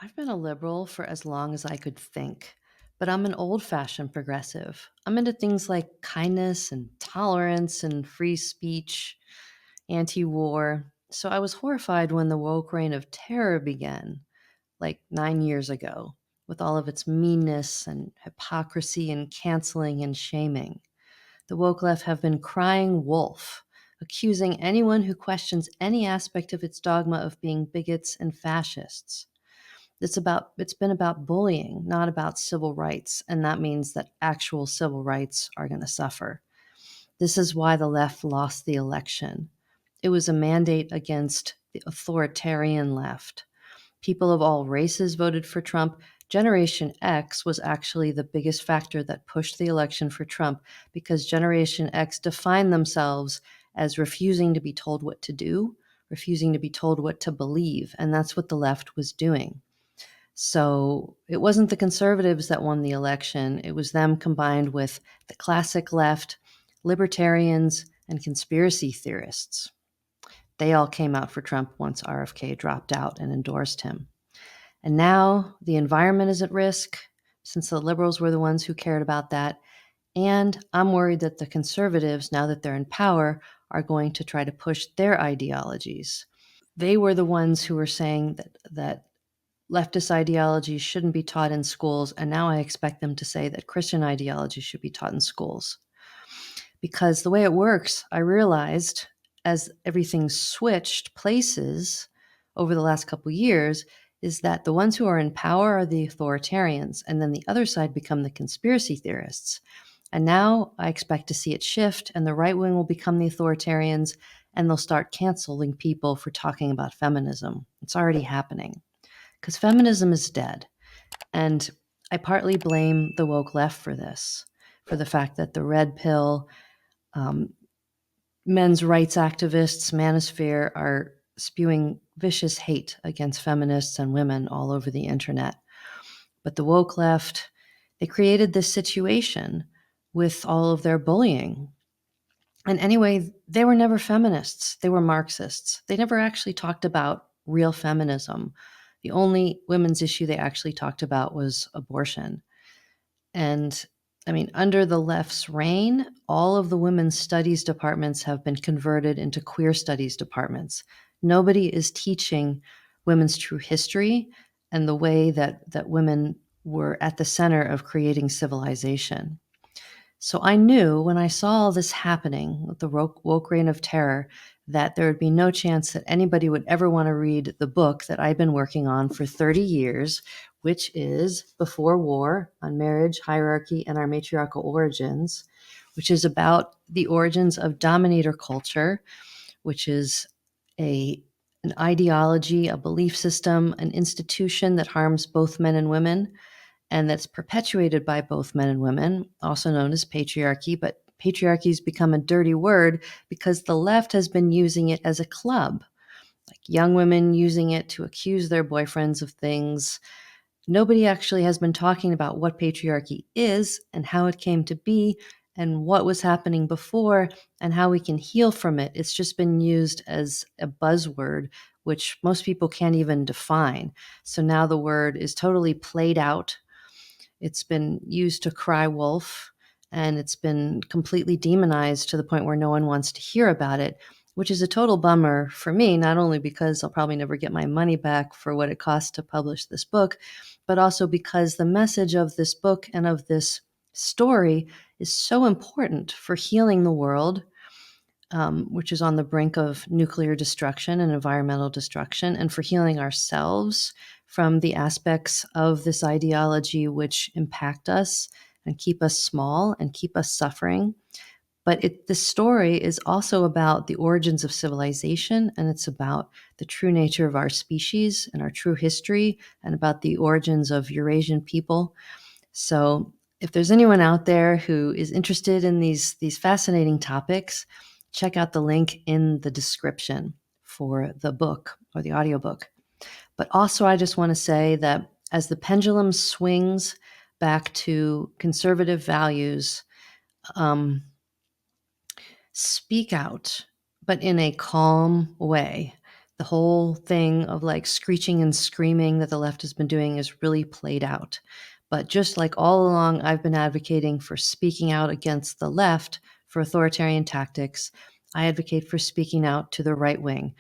I've been a liberal for as long as I could think, but I'm an old fashioned progressive. I'm into things like kindness and tolerance and free speech, anti war. So I was horrified when the woke reign of terror began, like 9 years ago, with all of its meanness and hypocrisy and canceling and shaming. The woke left have been crying wolf, accusing anyone who questions any aspect of its dogma of being bigots and fascists. It's been about bullying, not about civil rights, and that means that actual civil rights are going to suffer. This is why the left lost the election. It was a mandate against the authoritarian left. People of all races voted for Trump. Generation X was actually the biggest factor that pushed the election for Trump because Generation X defined themselves as refusing to be told what to do, refusing to be told what to believe, and that's what the left was doing. So it wasn't the conservatives that won the election. It was them combined with the classic left, libertarians, and conspiracy theorists. They all came out for Trump once RFK dropped out and endorsed him. And now the environment is at risk since the liberals were the ones who cared about that. And I'm worried that the conservatives, now that they're in power, are going to try to push their ideologies. They were the ones who were saying that leftist ideology shouldn't be taught in schools, and now I expect them to say that Christian ideology should be taught in schools. Because the way it works, I realized as everything switched places over the last couple of years, is that the ones who are in power are the authoritarians, and then the other side become the conspiracy theorists. And now I expect to see it shift, and the right wing will become the authoritarians, and they'll start canceling people for talking about feminism. It's already happening because feminism is dead. And I partly blame the woke left for this, for the fact that the red pill, um, men's rights activists, manosphere are spewing vicious hate against feminists and women all over the internet. But the woke left, they created this situation with all of their bullying. And anyway, they were never feminists. They were Marxists. They never actually talked about real feminism. The only women's issue they actually talked about was abortion. And I mean, under the left's reign, all of the women's studies departments have been converted into queer studies departments. Nobody is teaching women's true history and the way that women were at the center of creating civilization. So I knew when I saw all this happening with the woke reign of terror that there would be no chance that anybody would ever want to read the book that I've been working on for 30 years, which is Before War on Marriage, Hierarchy, and Our Matriarchal Origins, which is about the origins of dominator culture, which is an ideology, a belief system, an institution that harms both men and women and that's perpetuated by both men and women, also known as patriarchy. But patriarchy has become a dirty word because the left has been using it as a club, like young women using it to accuse their boyfriends of things. Nobody actually has been talking about what patriarchy is and how it came to be and what was happening before and how we can heal from it. It's just been used as a buzzword, which most people can't even define. So now the word is totally played out. It's been used to cry wolf, and it's been completely demonized to the point where no one wants to hear about it, which is a total bummer for me, not only because I'll probably never get my money back for what it costs to publish this book, but also because the message of this book and of this story is so important for healing the world, which is on the brink of nuclear destruction and environmental destruction, and for healing ourselves from the aspects of this ideology which impact us and keep us small and keep us suffering. But this story is also about the origins of civilization, and it's about the true nature of our species and our true history, and about the origins of Eurasian people. So if there's anyone out there who is interested in these fascinating topics, check out the link in the description for the book or the audiobook. But also, I just want to say that as the pendulum swings back to conservative values, um, speak out, but in a calm way. The whole thing of like screeching and screaming that the left has been doing is really played out. But just like all along, I've been advocating for speaking out against the left for authoritarian tactics. I advocate for speaking out to the right wing